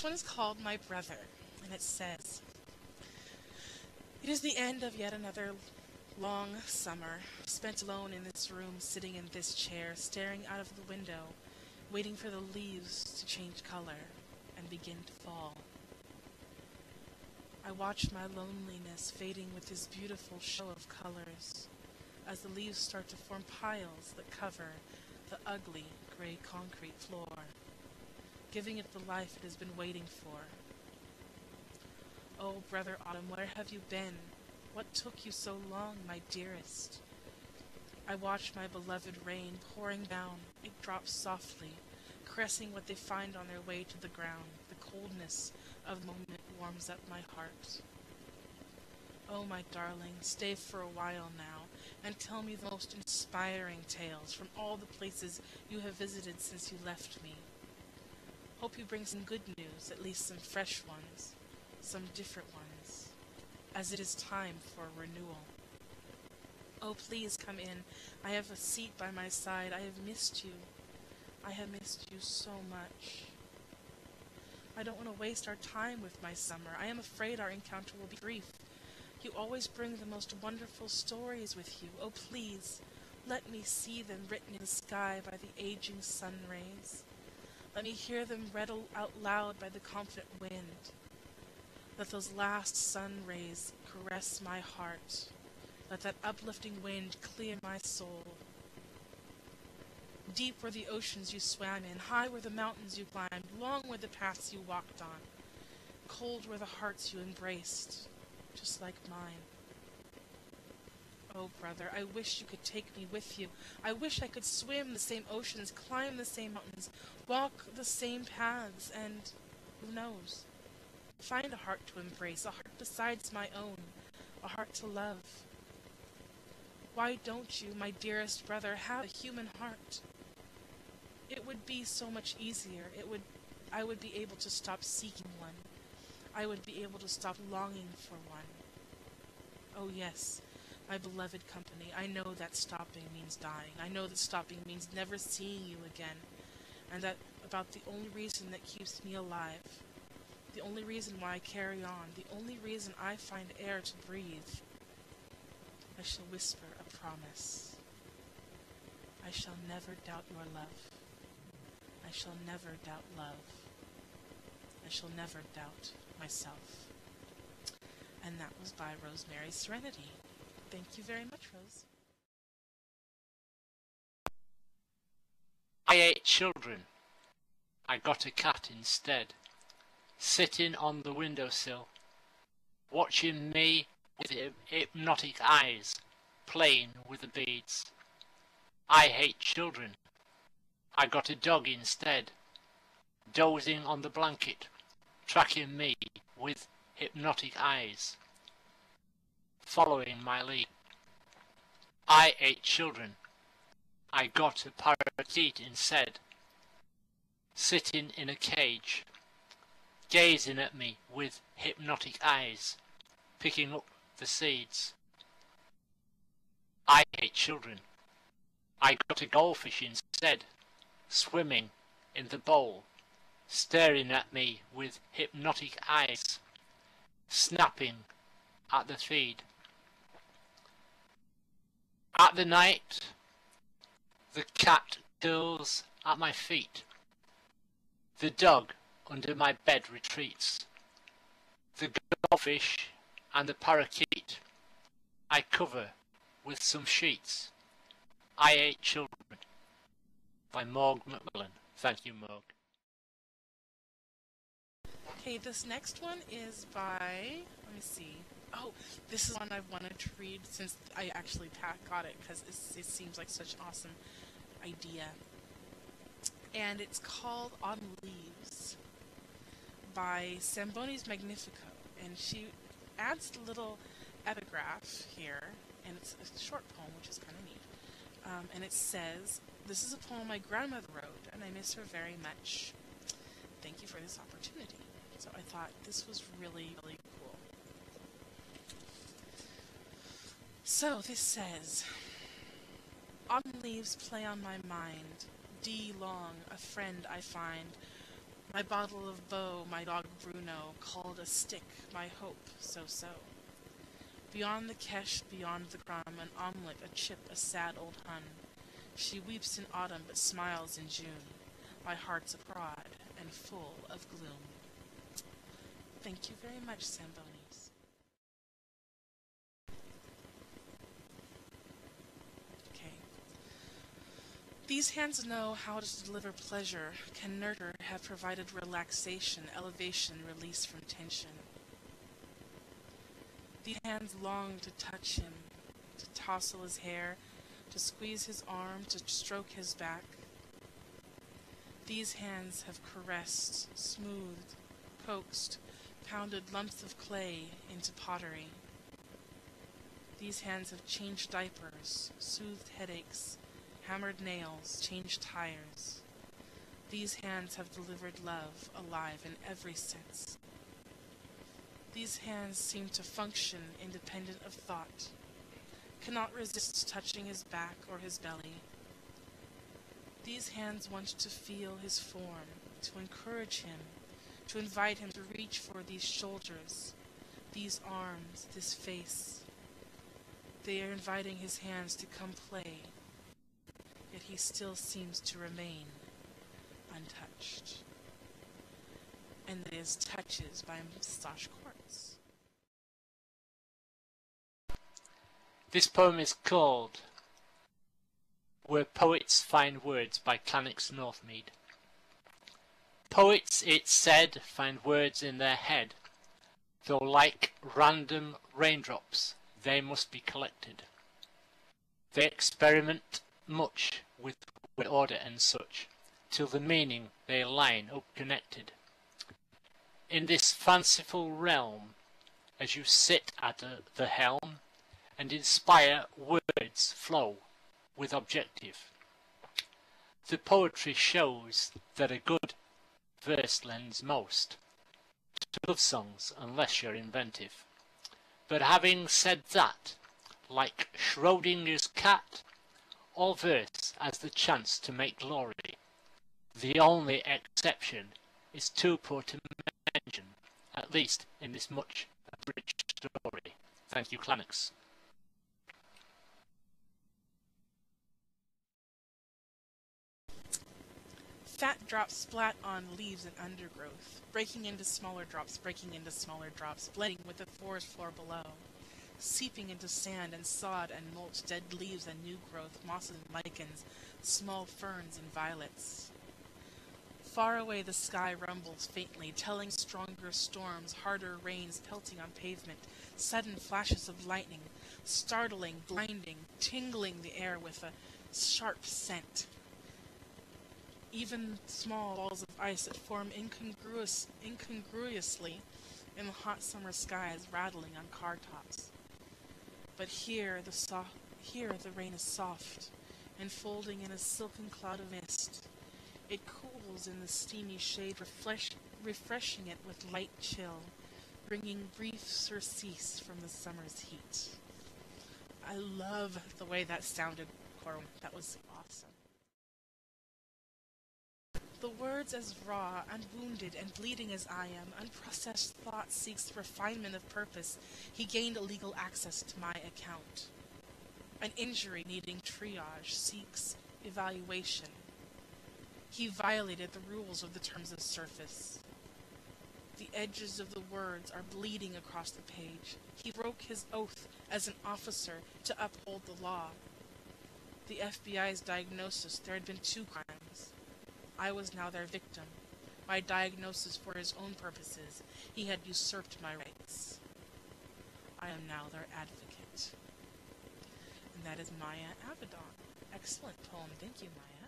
next one is called My Brother, and it says, "It is the end of yet another long summer, spent alone in this room, sitting in this chair, staring out of the window, waiting for the leaves to change color and begin to fall. I watch my loneliness fading with this beautiful show of colors, as the leaves start to form piles that cover the ugly gray concrete floor, giving it the life it has been waiting for. Oh, Brother Autumn, where have you been? What took you so long, my dearest? I watch my beloved rain pouring down. It drops softly, caressing what they find on their way to the ground. The coldness of the moment warms up my heart. Oh, my darling, stay for a while now, and tell me the most inspiring tales from all the places you have visited since you left me. Hope you bring some good news, at least some fresh ones, some different ones, as it is time for renewal. Oh, please come in. I have a seat by my side. I have missed you. I have missed you so much. I don't want to waste our time with my summer. I am afraid our encounter will be brief. You always bring the most wonderful stories with you. Oh, please, let me see them written in the sky by the aging sun rays. Let me hear them read out loud by the confident wind. Let those last sun rays caress my heart. Let that uplifting wind clear my soul. Deep were the oceans you swam in, high were the mountains you climbed, long were the paths you walked on. Cold were the hearts you embraced, just like mine. Oh, brother, I wish you could take me with you. I wish I could swim the same oceans, climb the same mountains, walk the same paths, and, who knows, find a heart to embrace, a heart besides my own, a heart to love. Why don't you, my dearest brother, have a human heart? It would be so much easier. I would be able to stop seeking one. I would be able to stop longing for one. Oh yes, my beloved company, I know that stopping means dying. I know that stopping means never seeing you again. And that about the only reason that keeps me alive, the only reason why I carry on, the only reason I find air to breathe, I shall whisper a promise. I shall never doubt your love. I shall never doubt love. I shall never doubt myself. And that was by Rosemary Serenity. Thank you very much, Rose. I ate children. I got a cat instead, sitting on the windowsill, watching me with hypnotic eyes, playing with the beads. I hate children. I got a dog instead, dozing on the blanket, tracking me with hypnotic eyes, following my lead. I ate children. I got a parakeet instead, sitting in a cage, gazing at me with hypnotic eyes, picking up the seeds. I hate children. I got a goldfish instead, swimming in the bowl, staring at me with hypnotic eyes, snapping at the feed. At the night, the cat curls at my feet. The dog under my bed retreats. The goldfish and the parakeet I cover with some sheets. I ate children. By Morgue McMillan. Thank you, Morgue. Okay, this next one is by, let me see. Oh, this is one I've wanted to read since I actually got it, because it seems like such an awesome idea. And it's called Autumn Leaves by Sambones Magnifico. And she adds a little epigraph here, and it's a short poem, which is kind of neat. And it says, "This is a poem my grandmother wrote, and I miss her very much. Thank you for this opportunity." So I thought this was really, really cool. So this says, "Autumn leaves play on my mind. D long, a friend I find, My bottle of beau, my dog Bruno, called a stick, my hope, so-so. Beyond the cache, beyond the crumb, an omelette, a chip, a sad old Hun. She weeps in autumn, but smiles in June. My heart's abroad, and full of gloom. Thank you very much, Sambones. Okay. These hands know how to deliver pleasure, can nurture, have provided relaxation, elevation, release from tension. These hands long to touch him, to tousle his hair, to squeeze his arm, to stroke his back. These hands have caressed, smoothed, coaxed, pounded lumps of clay into pottery. These hands have changed diapers, soothed headaches, hammered nails, changed tires. These hands have delivered love, alive in every sense. These hands seem to function independent of thought, cannot resist touching his back or his belly. These hands want to feel his form, to encourage him, to invite him to reach for these shoulders, these arms, this face. They are inviting his hands to come play, yet he still seems to remain untouched. And it is Touches by Stosh Quartz. This poem is called Where Poets Find Words by Klannex Northmead. Poets, it's said, find words in their head, though like random raindrops they must be collected. They experiment much with order and such, till the meaning they line up connected. In this fanciful realm, as you sit at the helm, and inspire words flow with objective. The poetry shows that a good verse lends most to love songs unless you're inventive. But having said that, like Schrodinger's cat, all verse has the chance to make glory. The only exception is too poor to mention, at least in this much abridged story. Thank you, Klannex. Fat drops splat on leaves and undergrowth, breaking into smaller drops, blending with the forest floor below, seeping into sand and sod and mulch, dead leaves and new growth, mosses and lichens, small ferns and violets. Far away the sky rumbles faintly, telling stronger storms, harder rains pelting on pavement, sudden flashes of lightning, startling, blinding, tingling the air with a sharp scent. Even small balls of ice that form incongruously in the hot summer skies, rattling on car tops. But here the rain is soft, enfolding in a silken cloud of mist. It cools in the steamy shade, refreshing it with light chill, bringing brief surcease from the summer's heat. I love the way that sounded, Corwyn. That was awesome. The words as raw, unwounded, and bleeding as I am, unprocessed thought seeks the refinement of purpose. He gained illegal access to my account. An injury needing triage seeks evaluation. He violated the rules of the terms of service. The edges of the words are bleeding across the page. He broke his oath as an officer to uphold the law. The FBI's diagnosis, there had been 2 crimes. I was now their victim. My diagnosis for his own purposes. He had usurped my rights. I am now their advocate. And that is Maia Avedon. Excellent poem. Thank you, Maia.